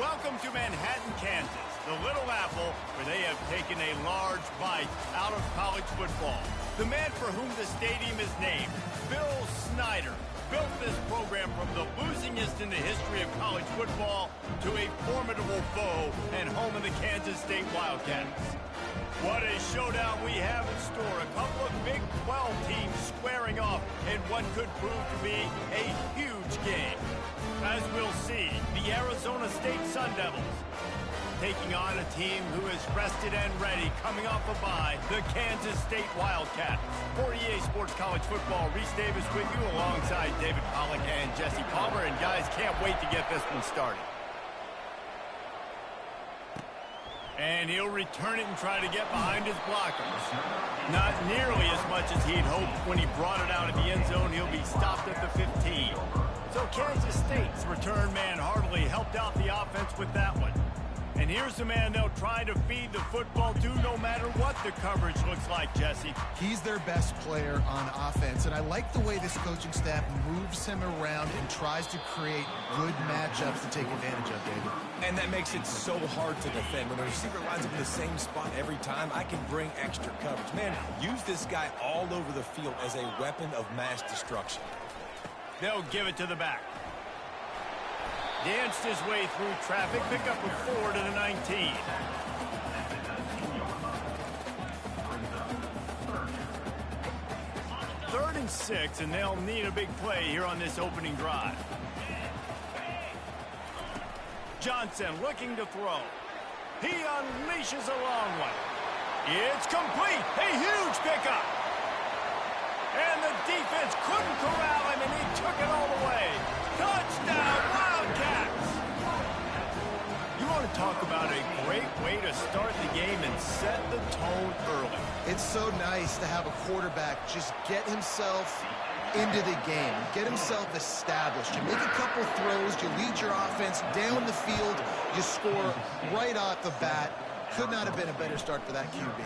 Welcome to Manhattan, Kansas, the Little Apple, where they have taken a large bite out of college football. The man for whom the stadium is named, Bill Snyder, built this program from the losingest in the history of college football to a formidable foe and home of the Kansas State Wildcats. What a showdown we have in store. A couple of Big 12 teams squaring off in what could prove to be a huge game. As we'll see, the Arizona State Sun Devils taking on a team who is rested and ready, coming off a bye, the Kansas State Wildcats. For EA Sports College Football, Reese Davis with you alongside David Pollack and Jesse Palmer. And guys, can't wait to get this one started. And he'll return it and try to get behind his blockers. Not nearly as much as he'd hoped when he brought it out of the end zone. He'll be stopped at the 15. So Kansas State's return man hardly helped out the offense with that one. And here's the man they'll try to feed the football to no matter what the coverage looks like, Jesse. He's their best player on offense, and I like the way this coaching staff moves him around and tries to create good matchups to take advantage of, David. And that makes it so hard to defend. When the receiver lines up in the same spot every time, I can bring extra coverage. Man, use this guy all over the field as a weapon of mass destruction. They'll give it to the back. Danced his way through traffic, pick up a 4 to the 19. Third and 6, and they'll need a big play here on this opening drive. Johnson looking to throw. He unleashes a long one. It's complete. A huge pickup. And the defense couldn't corral him, and he took it all the way. Touchdown, Wildcats! You want to talk about a great way to start the game and set the tone early. It's so nice to have a quarterback just get himself into the game, get himself established. You make a couple throws, you lead your offense down the field, you score right off the bat. Could not have been a better start for that QB.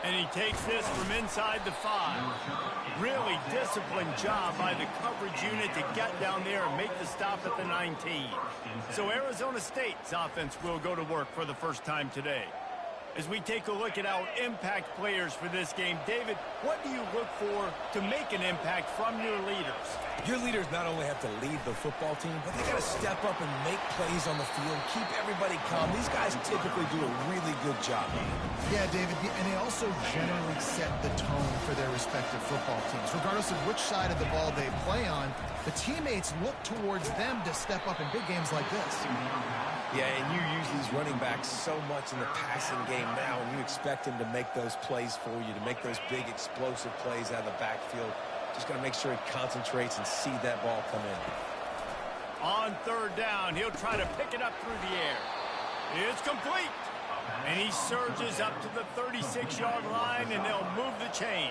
And he takes this from inside the 5. Really disciplined job by the coverage unit to get down there and make the stop at the 19. So Arizona State's offense will go to work for the first time today. As we take a look at our impact players for this game, David, what do you look for to make an impact from your leaders? Your leaders not only have to lead the football team, but they got to step up and make plays on the field, keep everybody calm. These guys typically do a really good job. Yeah, David, and they also generally set the tone for their respective football teams. Regardless of which side of the ball they play on, the teammates look towards them to step up in big games like this. Yeah, and you use these running backs so much in the passing game now, and you expect them to make those plays for you, to make those big explosive plays out of the backfield. Just got to make sure he concentrates and see that ball come in. On third down, he'll try to pick it up through the air. It's complete. And he surges up to the 36-yard line, and they'll move the chain.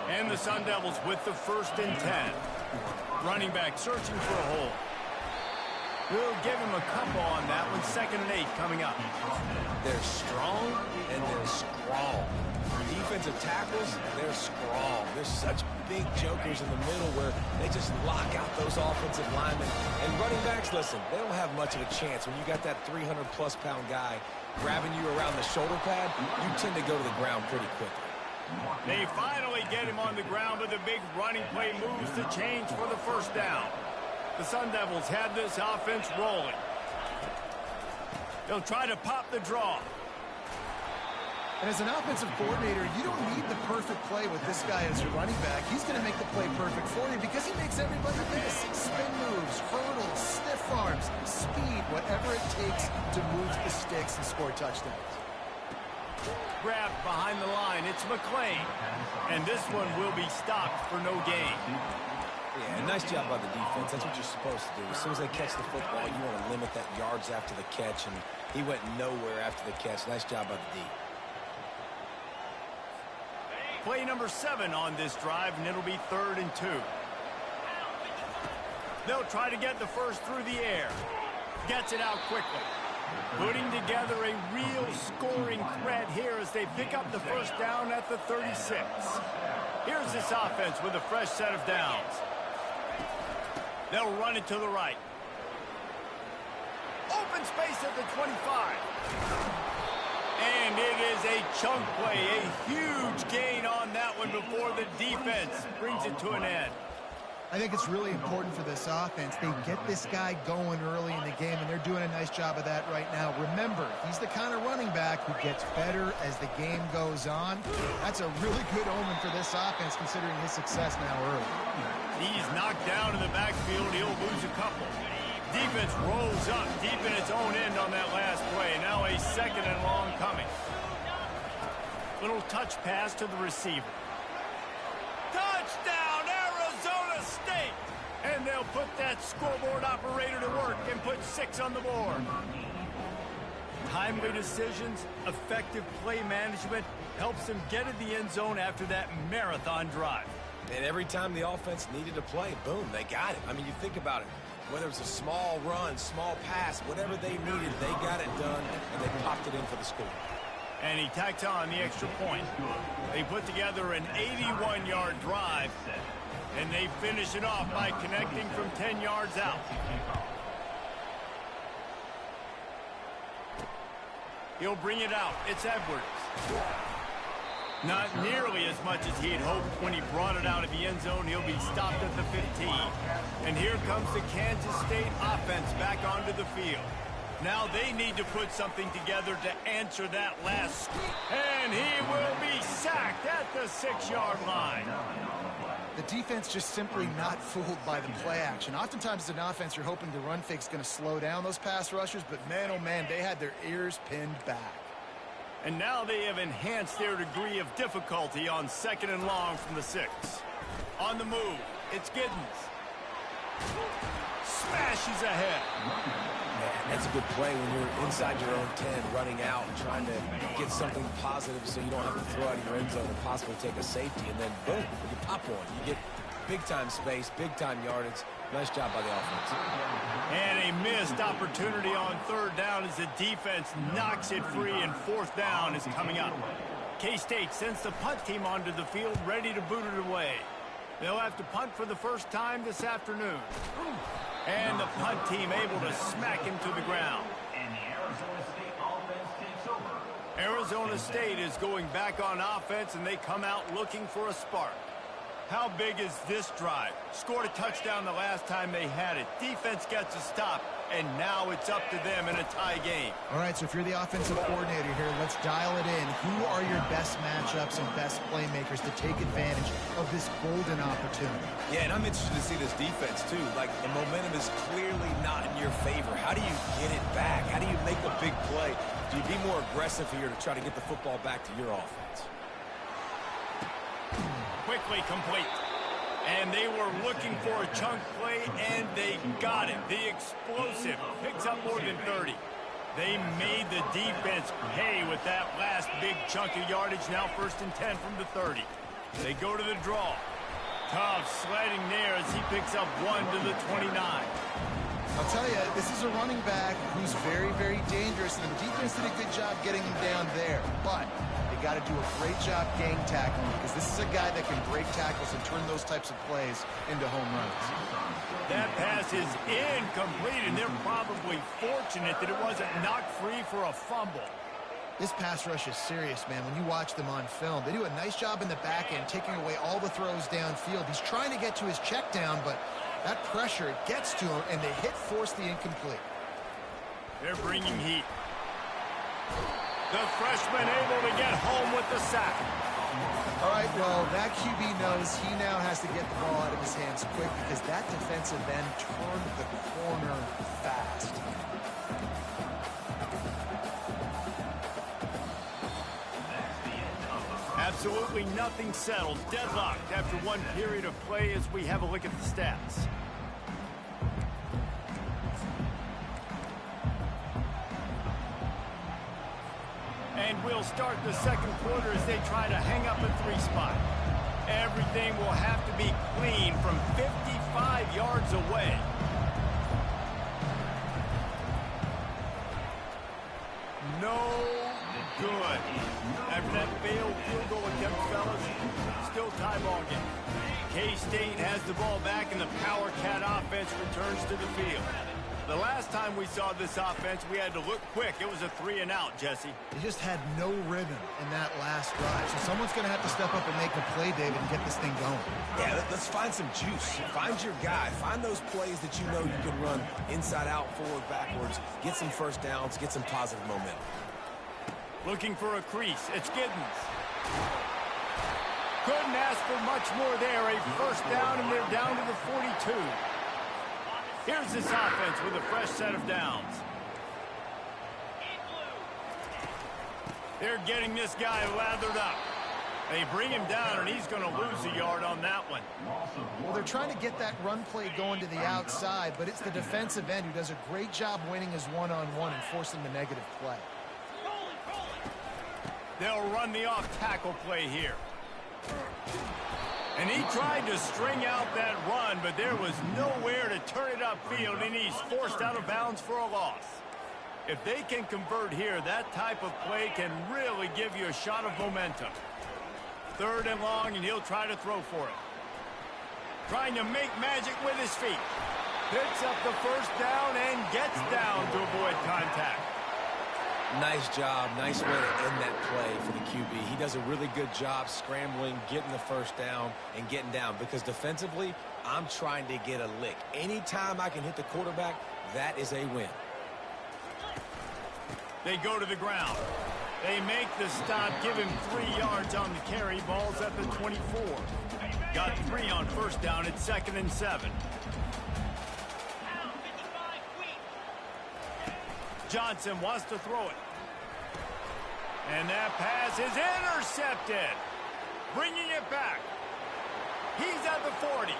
And the Sun Devils with the 1st and 10. Running back searching for a hole. We'll give him a couple on that one. 2nd and 8 coming up. They're strong and they're scrawl. Defensive tackles, they're scrawl. They're such big jokers in the middle where they just lock out those offensive linemen. And running backs, listen, they don't have much of a chance. When you got that 300-plus pound guy grabbing you around the shoulder pad, you tend to go to the ground pretty quickly. They finally get him on the ground, but the big running play moves the chains for the 1st down. The Sun Devils have this offense rolling. They'll try to pop the draw. And as an offensive coordinator, you don't need the perfect play with this guy as your running back. He's going to make the play perfect for you because he makes everybody miss. Spin moves, hurdles, stiff arms, speed, whatever it takes to move the sticks and score touchdowns. Grabbed behind the line, it's McClain. And this one will be stopped for no gain. Yeah, nice job by the defense. That's what you're supposed to do. As soon as they catch the football, you want to limit that yards after the catch, and he went nowhere after the catch. Nice job by the D. Play number 7 on this drive, and it'll be 3rd and 2. They'll try to get the first through the air. Gets it out quickly. Putting together a real scoring threat here as they pick up the 1st down at the 36. Here's this offense with a fresh set of downs. They'll run it to the right. Open space at the 25. And it is a chunk play, a huge gain on that one before the defense brings it to an end. I think it's really important for this offense. They get this guy going early in the game, and they're doing a nice job of that right now. Remember, he's the kind of running back who gets better as the game goes on. That's a really good omen for this offense, considering his success now early. He's knocked down in the backfield. He'll lose a couple. Defense rolls up deep in its own end on that last play. Now a 2nd and long coming. Little touch pass to the receiver. Touchdown, Arizona State! And they'll put that scoreboard operator to work and put 6 on the board. Timely decisions, effective play management helps them get in the end zone after that marathon drive. And every time the offense needed to play, boom, they got it. I mean, you think about it. Whether it's a small run, small pass, whatever they needed, they got it done, and they popped it in for the score. And he tacks on the extra point. They put together an 81-yard drive, and they finish it off by connecting from 10 yards out. He'll bring it out. It's Edwards. Not nearly as much as he had hoped when he brought it out of the end zone. He'll be stopped at the 15. And here comes the Kansas State offense back onto the field. Now they need to put something together to answer that last. And he will be sacked at the 6-yard line. The defense just simply not fooled by the play action. Oftentimes as an offense, you're hoping the run fake's going to slow down those pass rushers, but man, oh man, they had their ears pinned back. And now they have enhanced their degree of difficulty on 2nd and long from the 6. On the move, it's Giddens. Smashes ahead. Man, that's a good play when you're inside your own 10, running out, trying to get something positive so you don't have to throw out of your end zone and possibly take a safety, and then boom, you pop one. You get big-time space, big-time yardage. Nice job by the offense. And a missed opportunity on 3rd down as the defense knocks it free, and 4th down is coming up. K-State sends the punt team onto the field, ready to boot it away. They'll have to punt for the first time this afternoon. And the punt team able to smack him to the ground. And the Arizona State offense takes over. Arizona State is going back on offense, and they come out looking for a spark. How big is this drive? Scored a touchdown the last time they had it. Defense gets a stop, and now it's up to them in a tie game. All right, so if you're the offensive coordinator here, let's dial it in. Who are your best matchups and best playmakers to take advantage of this golden opportunity? Yeah, and I'm interested to see this defense, too. Like, the momentum is clearly not in your favor. How do you get it back? How do you make a big play? Do you be more aggressive here to try to get the football back to your offense? Quickly complete. And they were looking for a chunk play, and they got it. The explosive picks up more than 30. They made the defense pay with that last big chunk of yardage. Now 1st and 10 from the 30. They go to the draw. Tough sledding there as he picks up 1 to the 29. I'll tell you, this is a running back who's very, very dangerous, and the defense did a good job getting him down there. But they got to do a great job gang tackling, because this is a guy that can break tackles and turn those types of plays into home runs. That pass is incomplete, and they're probably fortunate that it wasn't knocked free for a fumble. This pass rush is serious, man. When you watch them on film, they do a nice job in the back end, taking away all the throws downfield. He's trying to get to his check down, but that pressure gets to him, and they force the incomplete. They're bringing heat. The freshman able to get home with the sack. All right, well, that QB knows he now has to get the ball out of his hands quick, because that defensive end turned the corner fast. Absolutely nothing settled. Deadlocked after one period of play as we have a look at the stats. And we'll start the 2nd quarter as they try to hang up a 3 spot. Everything will have to be clean from 55 yards away. No good. After that failed field goal attempt, fellas, still tie ball game. K-State has the ball back, and the Power Cat offense returns to the field. The last time we saw this offense, we had to look quick. It was a 3-and-out, Jesse. They just had no rhythm in that last drive. So someone's going to have to step up and make a play, David, and get this thing going. Yeah, let's find some juice. Find your guy. Find those plays that you know you can run inside out, forward, backwards. Get some first downs. Get some positive momentum. Looking for a crease. It's Giddens. Couldn't ask for much more there. A first down, and they're down to the 42. Here's this offense with a fresh set of downs. They're getting this guy lathered up. They bring him down, and he's going to lose a yard on that one. Well, they're trying to get that run play going to the outside, but it's the defensive end who does a great job winning his one-on-one and forcing the negative play. They'll run the off-tackle play here. And he tried to string out that run, but there was nowhere to turn it upfield, and he's forced out of bounds for a loss. If they can convert here, that type of play can really give you a shot of momentum. 3rd and long, and he'll try to throw for it. Trying to make magic with his feet. Picks up the first down and gets down to avoid contact. Nice job. Nice way to end that play for the QB. He does a really good job scrambling, getting the first down, and getting down. Because defensively, I'm trying to get a lick. Anytime I can hit the quarterback, that is a win. They go to the ground. They make the stop, give him 3 yards on the carry. Ball's at the 24. Got 3 on first down. It's 2nd and 7. Johnson wants to throw it. And that pass is intercepted. Bringing it back. He's at the 40.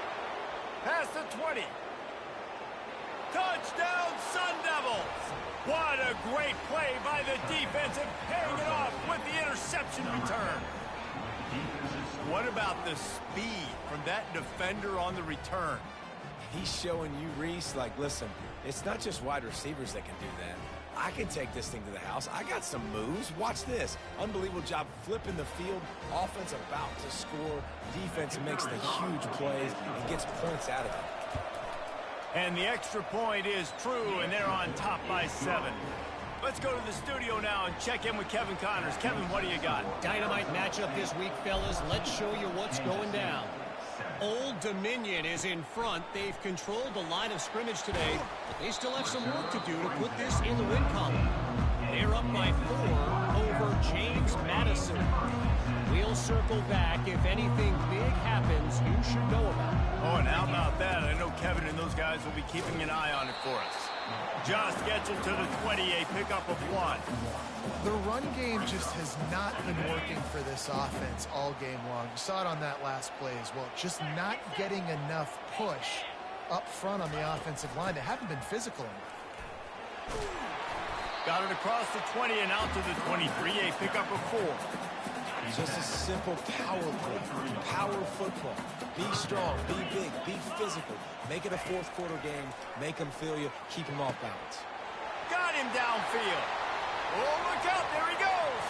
Past the 20. Touchdown, Sun Devils. What a great play by the defense and paying it off with the interception return. What about the speed from that defender on the return? He's showing you, Reese, like, listen, it's not just wide receivers that can do that. I can take this thing to the house. I got some moves. Watch this. Unbelievable job flipping the field. Offense about to score. Defense makes the huge plays and gets points out of it. And the extra point is true, and they're on top by 7. Let's go to the studio now and check in with Kevin Connors. Kevin, what do you got? Dynamite matchup this week, fellas. Let's show you what's going down. Old Dominion is in front. They've controlled the line of scrimmage today, but they still have some work to do to put this in the win column. They're up by 4 over James Madison. We'll circle back. If anything big happens, you should know about it. Oh, and how about that? I know Kevin and those guys will be keeping an eye on it for us. Just gets it to the 20, a pickup of 1. The run game just has not been working for this offense all game long. You saw it on that last play as well. Just not getting enough push up front on the offensive line. They haven't been physical enough. Got it across the 20 and out to the 23, a pickup of 4. Just a simple power play. Power football. Be strong, be big, be physical. Make it a fourth quarter game. Make them feel you. Keep them off balance. Got him downfield. Oh, look out. There he goes.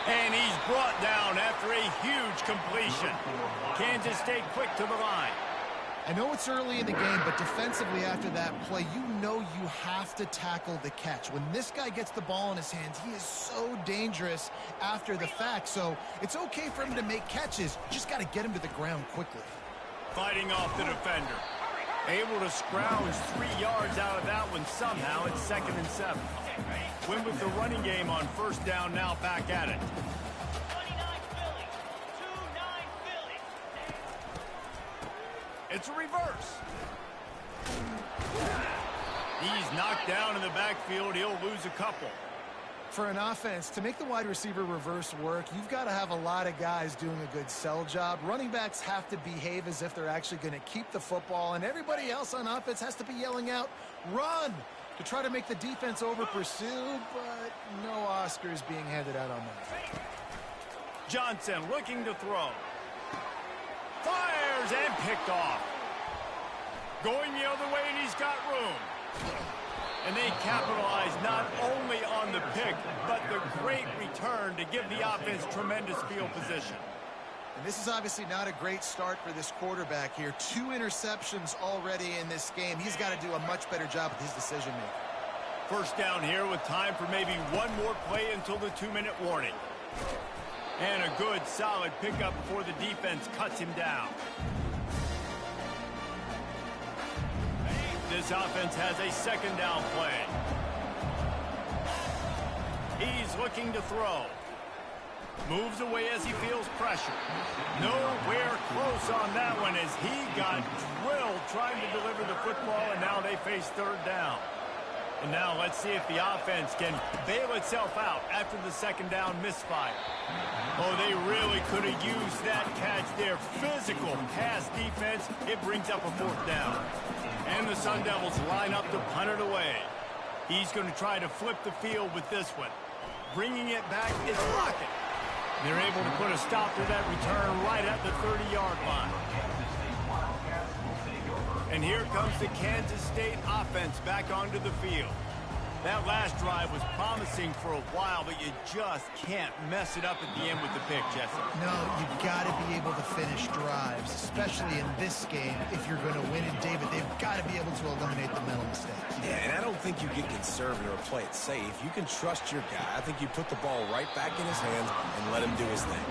And he's brought down after a huge completion. Kansas State quick to the line. I know it's early in the game, but defensively after that play, you know you have to tackle the catch. When this guy gets the ball in his hands, he is so dangerous after the fact. So it's okay for him to make catches. Just got to get him to the ground quickly. Fighting off the defender. Able to scrounge 3 yards out of that one somehow. It's 2nd and 7. Win with the running game on first down, now back at it. It's a reverse. He's knocked down in the backfield. He'll lose a couple. For an offense, to make the wide receiver reverse work, you've got to have a lot of guys doing a good sell job. Running backs have to behave as if they're actually going to keep the football, and everybody else on offense has to be yelling out, run, to try to make the defense over-pursue, but no Oscars being handed out on that. Johnson looking to throw. Fires and picked off. Going the other way, and he's got room. And they capitalize not only on the pick, but the great return to give the offense tremendous field position. And this is obviously not a great start for this quarterback here. 2 interceptions already in this game. He's got to do a much better job with his decision-making. First down here with time for maybe one more play until the 2-minute warning. And a good, solid pickup before the defense cuts him down. This offense has a second down play. He's looking to throw. Moves away as he feels pressure. Nowhere close on that one as he got drilled trying to deliver the football, and now they face third down. And now let's see if the offense can bail itself out after the second down misfire. Oh, they really could have used that catch there. Physical pass defense. It brings up a fourth down. And the Sun Devils line up to punt it away. He's going to try to flip the field with this one. Bringing it back is Rocket. They're able to put a stop to that return right at the 30-yard line. And here comes the Kansas State offense back onto the field. That last drive was promising for a while, but you just can't mess it up at the end with the pick, Jesse. No, you've got to be able to finish drives, especially in this game. If you're going to win it, David, they've got to be able to eliminate the mental mistakes. Yeah, and I don't think you get conservative or play it safe. You can trust your guy. I think you put the ball right back in his hands and let him do his thing.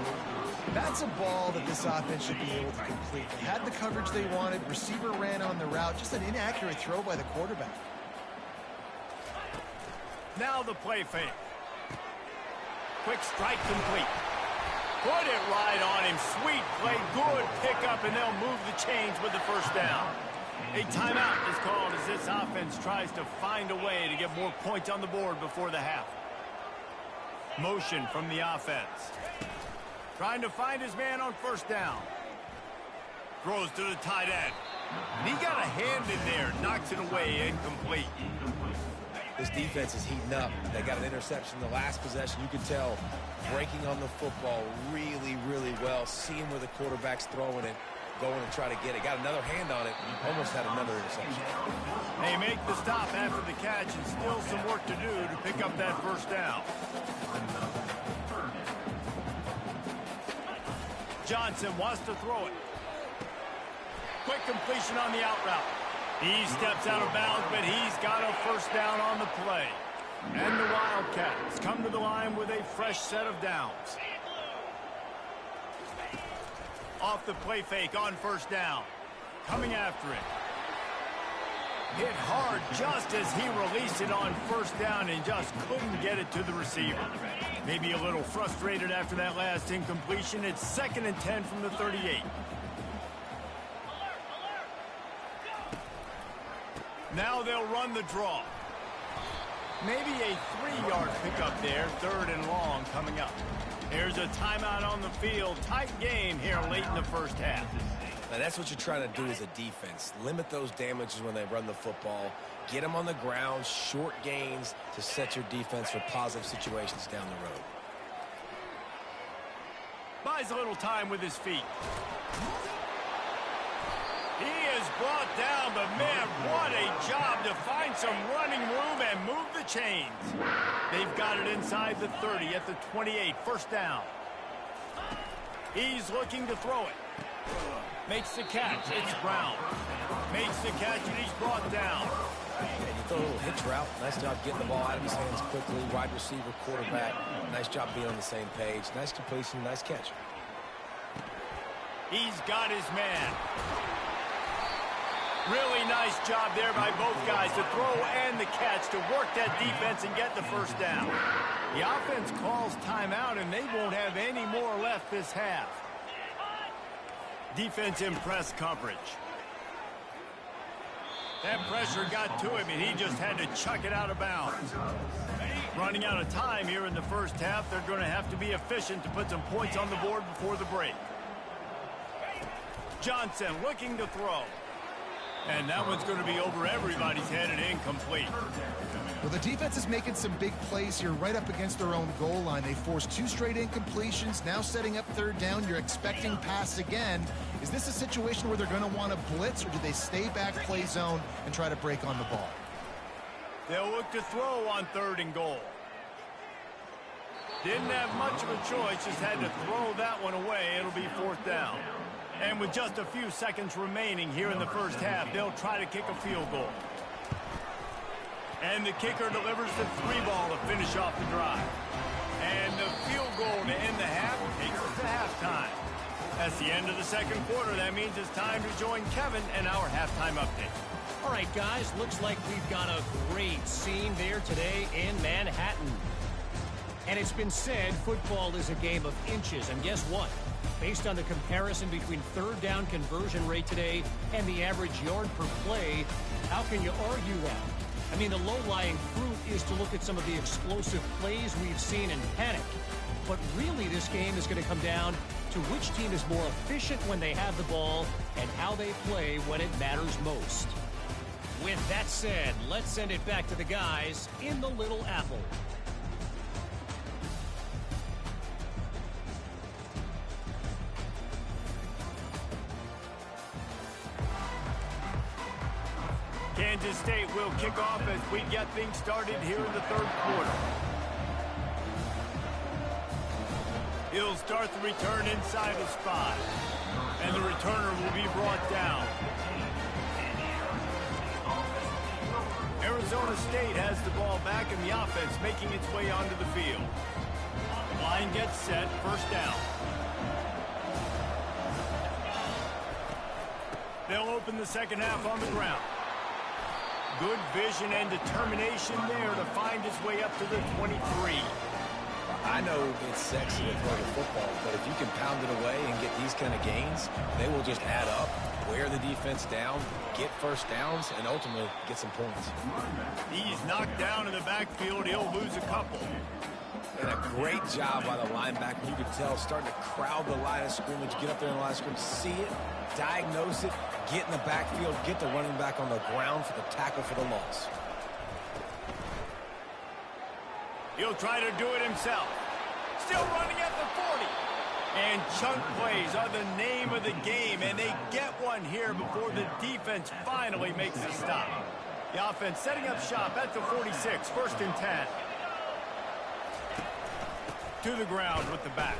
That's a ball that this offense should be able to complete. They had the coverage they wanted. Receiver ran on the route. Just an inaccurate throw by the quarterback. Now the play fake. Quick strike complete. Put it right on him. Sweet play. Good pickup, and they'll move the chains with the first down. A timeout is called as this offense tries to find a way to get more points on the board before the half. Motion from the offense. Trying to find his man on first down. Throws to the tight end. And he got a hand in there. Knocks it away. Incomplete. This defense is heating up. They got an interception in the last possession. You can tell breaking on the football really, really well. Seeing where the quarterback's throwing it. Going and try to get it. Got another hand on it. Almost had another interception. They make the stop after the catch and still some work to do to pick up that first down. Johnson wants to throw it. Quick completion on the out route. He steps out of bounds, but he's got a first down on the play. And the Wildcats come to the line with a fresh set of downs. Off the play fake on first down. Coming after it. Hit hard just as he released it on first down and just couldn't get it to the receiver. Maybe a little frustrated after that last incompletion. It's 2nd and 10 from the 38. Now they'll run the draw. Maybe a 3-yard pickup there. 3rd and long coming up. There's a timeout on the field. Tight game here late in the first half. Now that's what you're trying to do as a defense. Limit those damages when they run the football. Get them on the ground, short gains to set your defense for positive situations down the road. Buys a little time with his feet. He is brought down, but man, what a job to find some running room and move the chains. They've got it inside the 30 at the 28, first down. He's looking to throw it. Makes the catch, it's Brown. Makes the catch and he's brought down. And you throw a little hitch route. Nice job getting the ball out of his hands quickly. Wide receiver, quarterback. Nice job being on the same page. Nice completion, nice catch. He's got his man. Really nice job there by both guys to throw and the catch to work that defense and get the first down. The offense calls timeout, and they won't have any more left this half. Defense in press coverage. That pressure got to him, and he just had to chuck it out of bounds. Running out of time here in the first half, they're going to have to be efficient to put some points on the board before the break. Johnson looking to throw. And that one's going to be over everybody's head and incomplete. Well, the defense is making some big plays here right up against their own goal line. They forced 2 straight incompletions, now setting up 3rd down. You're expecting pass again. Is this a situation where they're going to want to blitz, or do they stay back, play zone, and try to break on the ball? They'll look to throw on 3rd and goal. Didn't have much of a choice, just had to throw that one away. It'll be 4th down. And with just a few seconds remaining here in the first half, they'll try to kick a field goal. And the kicker delivers the 3-ball to finish off the drive. And the field goal to end the half takes us to halftime. That's the end of the second quarter. That means it's time to join Kevin and our halftime update. All right, guys, looks like we've got a great scene there today in Manhattan. And it's been said football is a game of inches. And guess what? Based on the comparison between third down conversion rate today and the average yard per play, how can you argue that? I mean, the low-lying fruit is to look at some of the explosive plays we've seen in panic. But really, this game is going to come down to which team is more efficient when they have the ball and how they play when it matters most. With that said, let's send it back to the guys in the Little Apple. Kansas State will kick off as we get things started here in the third quarter. He'll start the return inside his 5. And the returner will be brought down. Arizona State has the ball back and the offense making its way onto the field. Line gets set, first down. They'll open the second half on the ground. Good vision and determination there to find his way up to the 23. I know it's sexy to throw the football, but if you can pound it away and get these kind of gains, they will just add up, wear the defense down, get first downs, and ultimately get some points. He's knocked down in the backfield. He'll lose a couple. And a great job by the linebacker. You could tell starting to crowd the line of scrimmage, get up there in the line of scrimmage, see it, diagnose it, get in the backfield, get the running back on the ground for the tackle for the loss. He'll try to do it himself. Still running at the 40. And chunk plays are the name of the game, and they get one here before the defense finally makes a stop. The offense setting up shop at the 46, 1st and 10. To the ground with the back.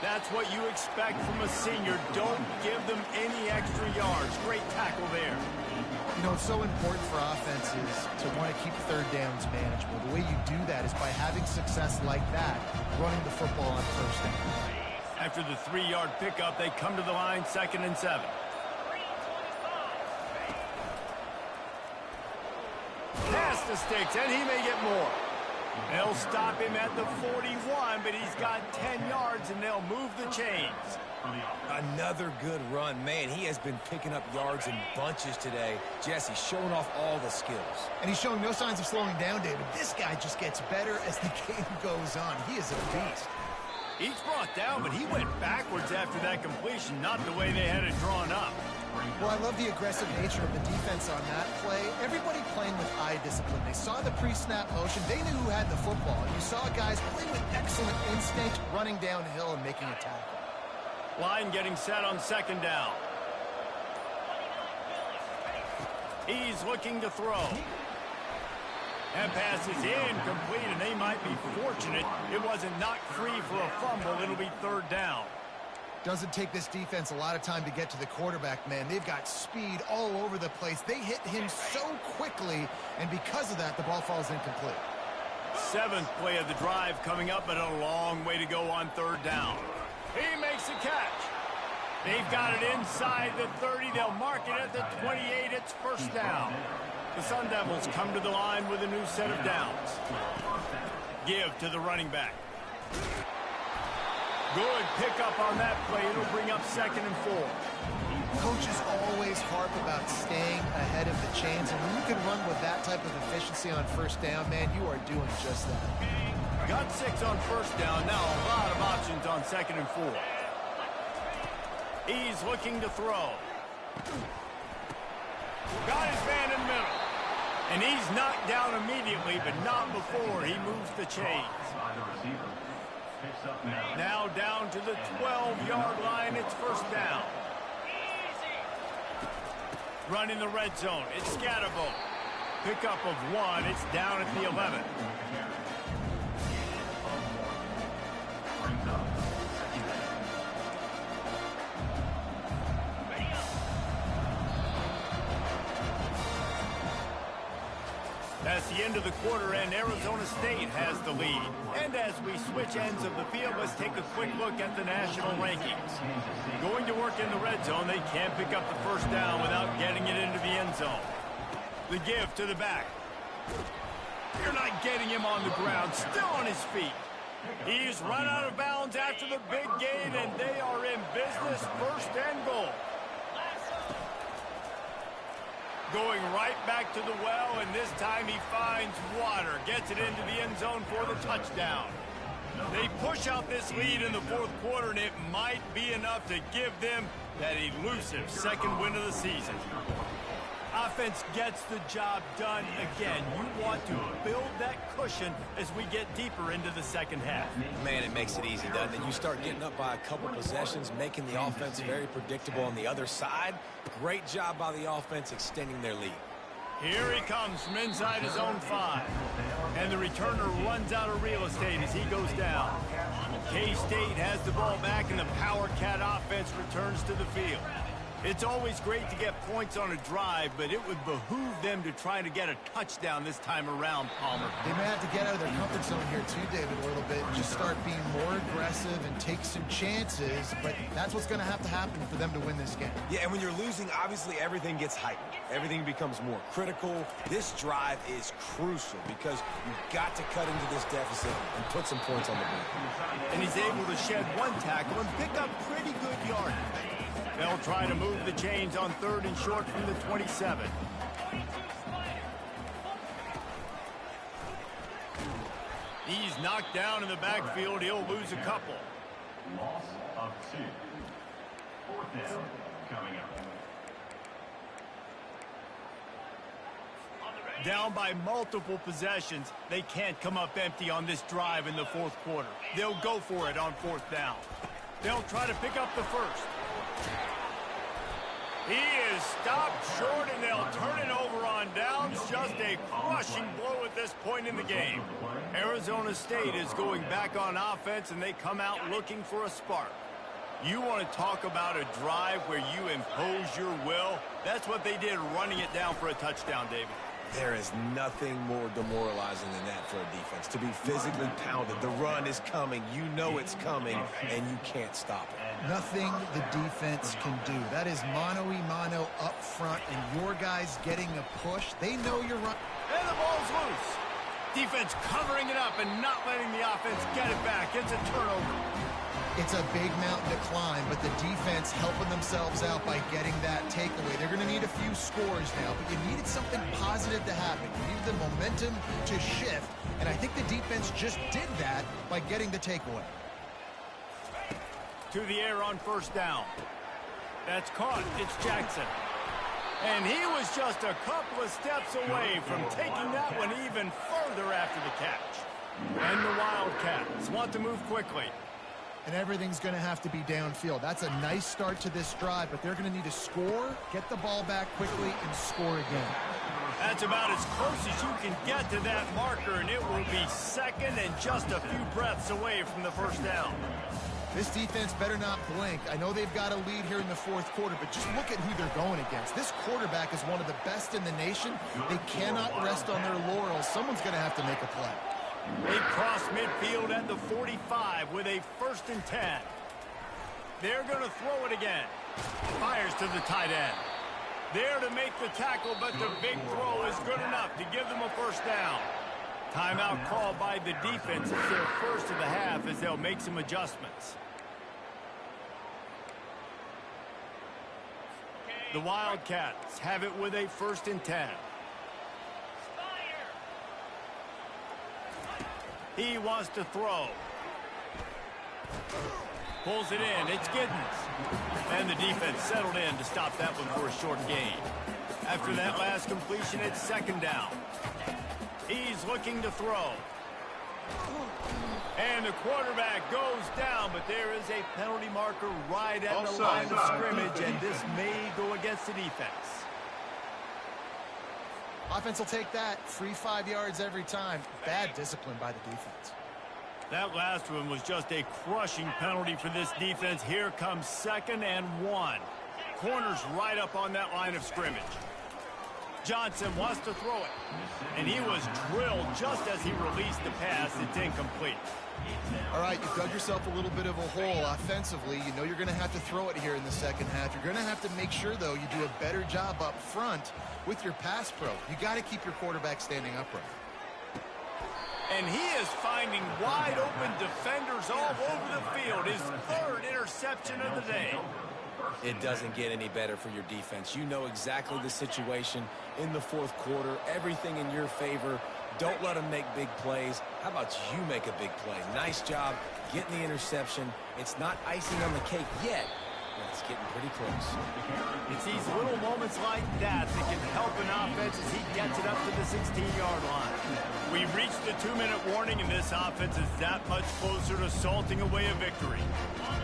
That's what you expect from a senior. Don't give them any extra yards. Great tackle there. You know, it's so important for offenses to want to keep third downs manageable. The way you do that is by having success like that, running the football on first down. After the 3-yard pickup, they come to the line, 2nd and 7. Pass the sticks, and he may get more. They'll stop him at the 41, but he's got 10 yards, and they'll move the chains. Another good run. Man, he has been picking up yards in bunches today. Jesse showing off all the skills. And he's showing no signs of slowing down, David. This guy just gets better as the game goes on. He is a beast. He's brought down, but he went backwards after that completion, not the way they had it drawn up. Well, I love the aggressive nature of the defense on that play. Everybody playing with eye discipline. They saw the pre-snap motion. They knew who had the football. And you saw guys play with excellent instinct, running downhill and making a tackle. Line getting set on 2nd down. He's looking to throw. That pass is incomplete, and they might be fortunate it wasn't knocked free for a fumble. It'll be 3rd down. Doesn't take this defense a lot of time to get to the quarterback, man. They've got speed all over the place. They hit him so quickly, and because of that, the ball falls incomplete. 7th play of the drive coming up, but a long way to go on 3rd down. He makes a catch. They've got it inside the 30. They'll mark it at the 28. It's 1st down. The Sun Devils come to the line with a new set of downs. Give to the running back. Good pickup on that play. It'll bring up 2nd and 4. Coaches always harp about staying ahead of the chains, and when you can run with that type of efficiency on 1st down, man, you are doing just that. Got 6 on 1st down. Now a lot of options on 2nd and 4. He's looking to throw. Got his man in the middle. And he's knocked down immediately, but not before he moves the chains. Now down to the 12-yard line. It's 1st down. Running the red zone. It's Scatterbo. Pickup of 1. It's down at the 11. That's the end of the quarter, and Arizona State has the lead. And as we switch ends of the field, let's take a quick look at the national rankings. Going to work in the red zone, they can't pick up the first down without getting it into the end zone. The give to the back. You're not getting him on the ground, still on his feet. He's run out of bounds after the big gain, and they are in business, first and goal. Going right back to the well, and this time he finds water. Gets it into the end zone for the touchdown. They push out this lead in the fourth quarter, and it might be enough to give them that elusive second win of the season. Offense gets the job done again. You want to build that cushion as we get deeper into the second half. Man, it makes it easy, doesn't it? You start getting up by a couple possessions, making the offense very predictable on the other side. Great job by the offense extending their lead. Here he comes from inside his own 5. And the returner runs out of real estate as he goes down. K-State has the ball back, and the Power Cat offense returns to the field. It's always great to get points on a drive, but it would behoove them to try to get a touchdown this time around, Palmer. They may have to get out of their comfort zone here too, David, a little bit. Just start being more aggressive and take some chances, but that's what's going to have to happen for them to win this game. Yeah, and when you're losing, obviously everything gets heightened. Everything becomes more critical. This drive is crucial because you've got to cut into this deficit and put some points on the board. And he's able to shed one tackle and pick up pretty good yardage. They'll try to move the chains on 3rd and short from the 27. He's knocked down in the backfield. He'll lose a couple. Loss of 2. 4th down coming up. Down by multiple possessions. They can't come up empty on this drive in the fourth quarter. They'll go for it on 4th down. They'll try to pick up the first. He is stopped short, and they'll turn it over on downs. Just a crushing blow at this point in the game. Arizona State is going back on offense, and they come out looking for a spark. You want to talk about a drive where you impose your will? That's what they did, running it down for a touchdown, David. There is nothing more demoralizing than that for a defense. To be physically pounded. The run is coming. You know it's coming, and you can't stop it. Nothing the defense can do. That is mano-a-mano up front, and your guys getting a push. They know you're running. And the ball's loose. Defense covering it up and not letting the offense get it back. It's a turnover. It's a big mountain to climb, but the defense helping themselves out by getting that takeaway. They're going to need a few scores now, but you needed something positive to happen. You needed the momentum to shift, and I think the defense just did that by getting the takeaway. To the air on 1st down. That's caught. It's Jackson. And he was just a couple of steps away from taking that one even further after the catch. And the Wildcats want to move quickly. And everything's going to have to be downfield. That's a nice start to this drive, but they're going to need to score, get the ball back quickly, and score again. That's about as close as you can get to that marker, and it will be second and just a few breaths away from the 1st down. This defense better not blink. I know they've got a lead here in the fourth quarter, but just look at who they're going against. This quarterback is one of the best in the nation. They cannot rest on their laurels. Someone's going to have to make a play. They cross midfield at the 45 with a 1st and 10. They're going to throw it again. Fires to the tight end. There to make the tackle, but the big throw is good enough to give them a 1st down. Timeout called by the defense. It's their first of the half as they'll make some adjustments. The Wildcats have it with a 1st and 10. He wants to throw. Pulls it in. It's Giddens. And the defense settled in to stop that one for a short gain. After that last completion, it's 2nd down. He's looking to throw. And the quarterback goes down, but there is a penalty marker right at the line of scrimmage, and this may go against the defense. Offense will take that. Free 5 yards every time. Bad discipline by the defense. That last one was just a crushing penalty for this defense. Here comes 2nd and 1. Corners right up on that line of scrimmage. Johnson wants to throw it. And he was drilled just as he released the pass. It's incomplete. All right, you've dug yourself a little bit of a hole offensively. You know you're going to have to throw it here in the second half. You're going to have to make sure, though, you do a better job up front with your pass pro. You got to keep your quarterback standing upright. And he is finding wide open defenders all over the field. His third interception of the day. It doesn't get any better for your defense. You know exactly the situation in the fourth quarter. Everything in your favor. Don't let them make big plays. How about you make a big play? Nice job getting the interception. It's not icing on the cake yet, but it's getting pretty close. It's these little moments like that that can help an offense as he gets it up to the 16-yard line. We reached the 2-minute warning, and this offense is that much closer to salting away a victory.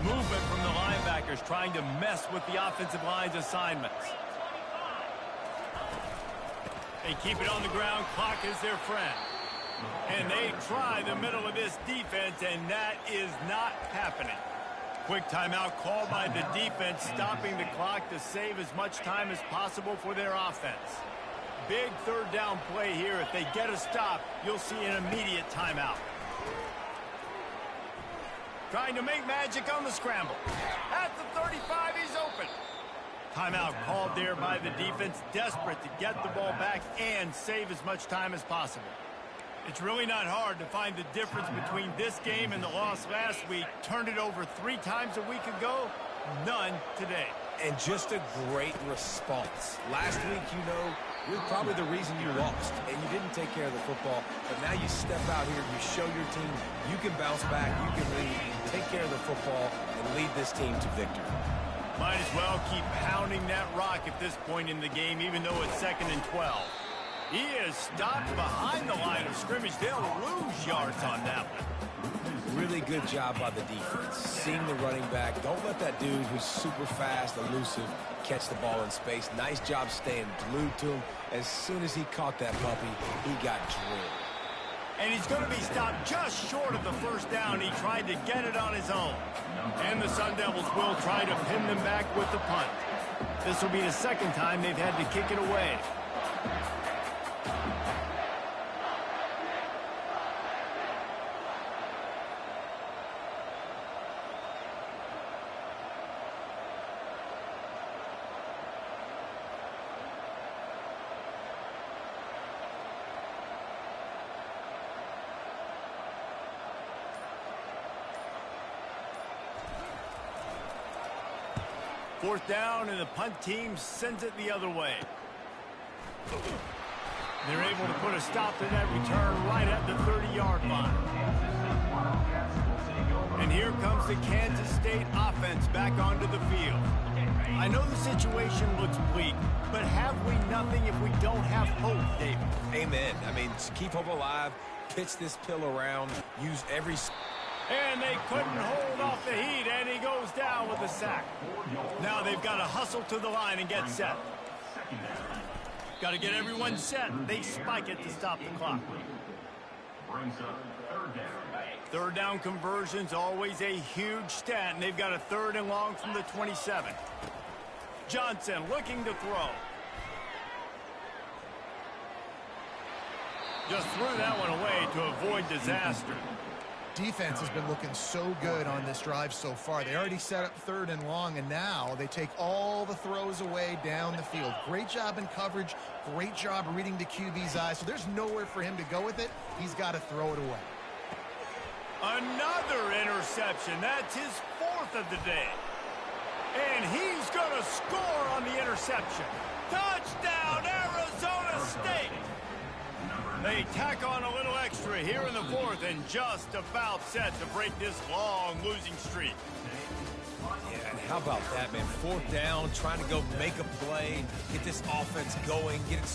Movement from the linebackers trying to mess with the offensive line's assignments. They keep it on the ground. Clock is their friend. And they try the middle of this defense, and that is not happening. Quick timeout called by the defense, stopping the clock to save as much time as possible for their offense. Big third down play here. If they get a stop, you'll see an immediate timeout. Trying to make magic on the scramble. At the 35, he's open. Timeout called there by the defense, desperate to get the ball back and save as much time as possible. It's really not hard to find the difference between this game and the loss last week. Turned it over 3 times a week ago, none today. And just a great response. Last week, you know, you're probably the reason you lost, and you didn't take care of the football. But now you step out here, you show your team you can bounce back, you can lead, take care of the football, and lead this team to victory. Might as well keep pounding that rock at this point in the game, even though it's 2nd and 12. He is stopped behind the line of scrimmage. They'll lose yards on that one. Really good job by the defense. Seeing the running back. Don't let that dude who's super fast, elusive, catch the ball in space. Nice job staying glued to him. As soon as he caught that puppy, he got drilled. And he's going to be stopped just short of the first down. He tried to get it on his own. And the Sun Devils will try to pin them back with the punt. This will be the second time they've had to kick it away. Fourth down, and the punt team sends it the other way. They're able to put a stop to that return right at the 30-yard line. And here comes the Kansas State offense back onto the field. I know the situation looks bleak, but have we nothing if we don't have hope, David? Amen. I mean, keep hope alive, pitch this pill around, use every... And they couldn't hold off the heat, and he goes down with a sack. Now they've got to hustle to the line and get set. Got to get everyone set. They spike it to stop the clock. Third down conversion's always a huge stat, and they've got a 3rd and long from the 27. Johnson looking to throw. Just threw that one away to avoid disaster. Defense has been looking so good on this drive so far. They already set up 3rd and long, and now they take all the throws away down the field. Great job in coverage. Great job reading the QB's eyes. So there's nowhere for him to go with it. He's got to throw it away. Another interception. That's his 4th of the day. And he's going to score on the interception. Touchdown, Arizona State! They tack on a little extra here in the 4th and just about set to break this long losing streak. Yeah, and how about that, man? 4th down, trying to go make a play, get this offense going, get it